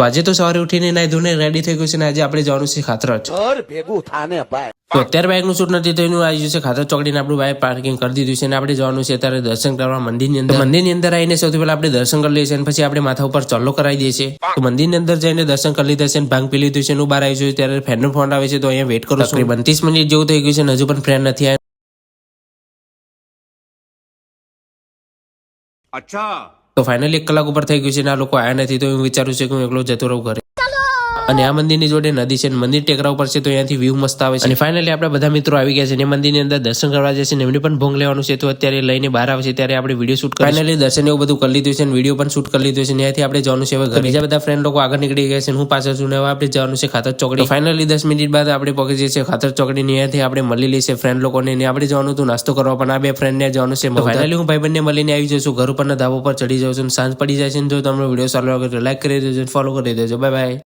આજે તો સવારે ઉઠીને નાઈ ધોઈને રેડી થઈ ગયું છે ને આજે આપણે જવાનું છે ખાતરજ ભેગું થાને ભાઈ. તો અત્યારે બાઇક નું શૂટ નથી તો એનું આવી જશે ખાતર ચોકડીને આપણું બાઇક પાર્કિંગ કરી દીધું છે અને આપણે જવાનું છે અત્યારે દર્શન કરવા મંદિરની અંદર. મંદિરની અંદર આવીને સૌથી પહેલા આપણે દર્શન કરી લઈએ છીએ અને પછી આપણે માથા ઉપર ચલ્લો કરાવી દઈએ છીએ. તો મંદિરની અંદર જઈને દર્શન કરી લીધા છે અને ભાંગ પી લીધું છે એનું બહાર આવી છું ત્યારે ફ્રેન્ડ નો ફોન આવે છે તો અહીંયા વેટ કરું છું. 32 મિનિટ જેવું થઈ ગયું છે અને હજુ પણ ફ્રેન્ડ નથી આવ્યા. અચ્છા. તો ફાઇનલી 1 કલાક ઉપર થઈ ગયું છે અને આ લોકો આવ્યા નથી તો હું વિચારું છું કે હું એકલો જતો રહું ઘરે. અને આ મંદિરની જોડે નદી છે મંદિર ટેકરા ઉપર છે તો અહીંયાથી વ્યૂ મસ્ત આવે છે. અને ફાઇનલી આપણા બધા મિત્રો આવી ગયા છે અને મંદિરની અંદર દર્શન કરવા જશે ને એમને પણ ભોંગ લેવાનું છે તો અત્યારે લઈને બહાર આવે છે ત્યારે આપણે વિડીયો શૂટ કરી ફાઇનલી દર્શન એવું બધું કરી લીધું છે અને વિડીયો પણ શૂટ કરી લીધું છે. ત્યાંથી આપણે જવાનું છે હવે બીજા બધા ફ્રેન્ડ લોકો આગળ નીકળી ગયા છે હું પાછળ છું ને હવે આપણે જવાનું છે ખાતર ચોકડી. ફાઇનલી 10 મિનિટ બાદ આપણે પહોંચી જઈએ છીએ ખાતર ચોકડી. ત્યાંથી આપણે મળી લઈએ છીએ ફ્રેન્ડ લોકોને આપણે જવાનું હતું નાસ્તો કરવા પણ આ બે ફ્રેન્ડ ને જવાનું છે. ફાઇનલી હું ભાઈબંધને મળીને આવી જઉં છું ઘર ઉપરના ધાબા પર ચડી જાઉં છું. સાંજ પડી જાય છે જો તમને વિડીયો સારો લાગે તો લાઈક કરી દેજો ફોલો કરી દેજો. Bye bye.